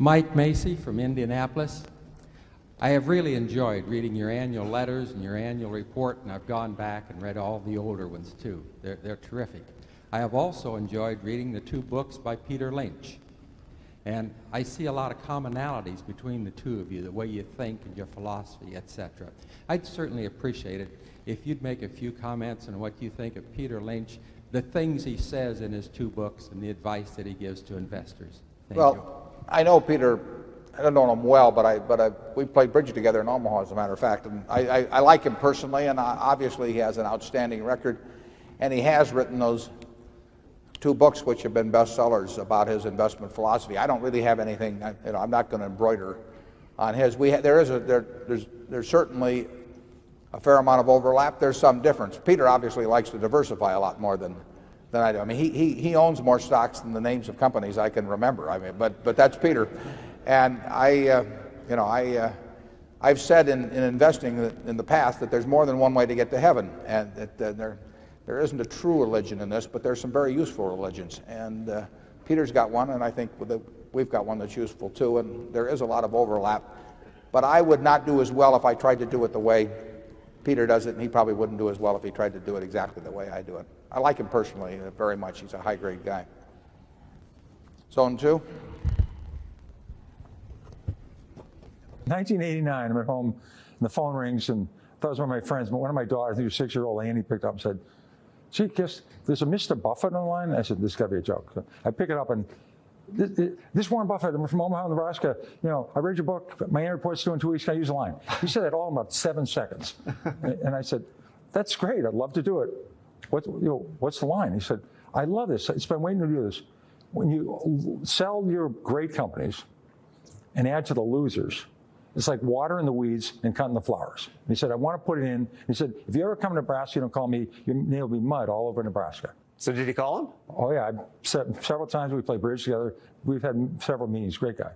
Mike Macy from Indianapolis. I have really enjoyed reading your annual letters and your annual report, and I've gone back and read all the older ones too. They're terrific. I have also enjoyed reading the 2 books by Peter Lynch. And I see a lot of commonalities between the two of you, the way you think and your philosophy, etc. I'd certainly appreciate it if you'd make a few comments on what you think of Peter Lynch, the things he says in his 2 books, and the advice that he gives to investors. Thank you. I know Peter. I don't know him well, but we played bridge together in Omaha, as a matter of fact. And I like him personally, and obviously he has an outstanding record, and he has written those 2 books which have been bestsellers about his investment philosophy. I don't really have anything. I'm not going to embroider on his. There's certainly a fair amount of overlap. There's some difference. Peter obviously likes to diversify a lot more than I do. I mean, he owns more stocks than the names of companies I can remember. I mean, but that's Peter. And I've said in investing in the past that there's more than one way to get to heaven, and that there isn't a true religion in this, but there's some very useful religions. And Peter's got one, and I think we've got one that's useful too. And there is a lot of overlap. But I would not do as well if I tried to do it the way Peter does it, and he probably wouldn't do as well if he tried to do it exactly the way I do it. I like him personally very much. He's a high-grade guy. Zone 2. 1989, I'm at home, and the phone rings, and I thought it was one of my friends, but one of my daughters, I think it was 6-year-old Annie, picked up and said, "Gee, guess there's a Mr. Buffett on the line?" I said, "This got to be a joke." So I pick it up, and this Warren Buffett, I'm from Omaha, Nebraska. I read your book. My annual report's due in 2 weeks. Can I use the line? He said it all in about 7 seconds. And I said, "That's great. I'd love to do it. What's the line?" He said, "I love this. It's been waiting to do this. When you sell your great companies and add to the losers, it's like watering the weeds and cutting the flowers." He said, "I want to put it in." He said, "If you ever come to Nebraska, you don't call me, your name will be mud all over Nebraska." So did he call him? Oh, yeah. Several times we played bridge together. We've had several meetings. Great guy.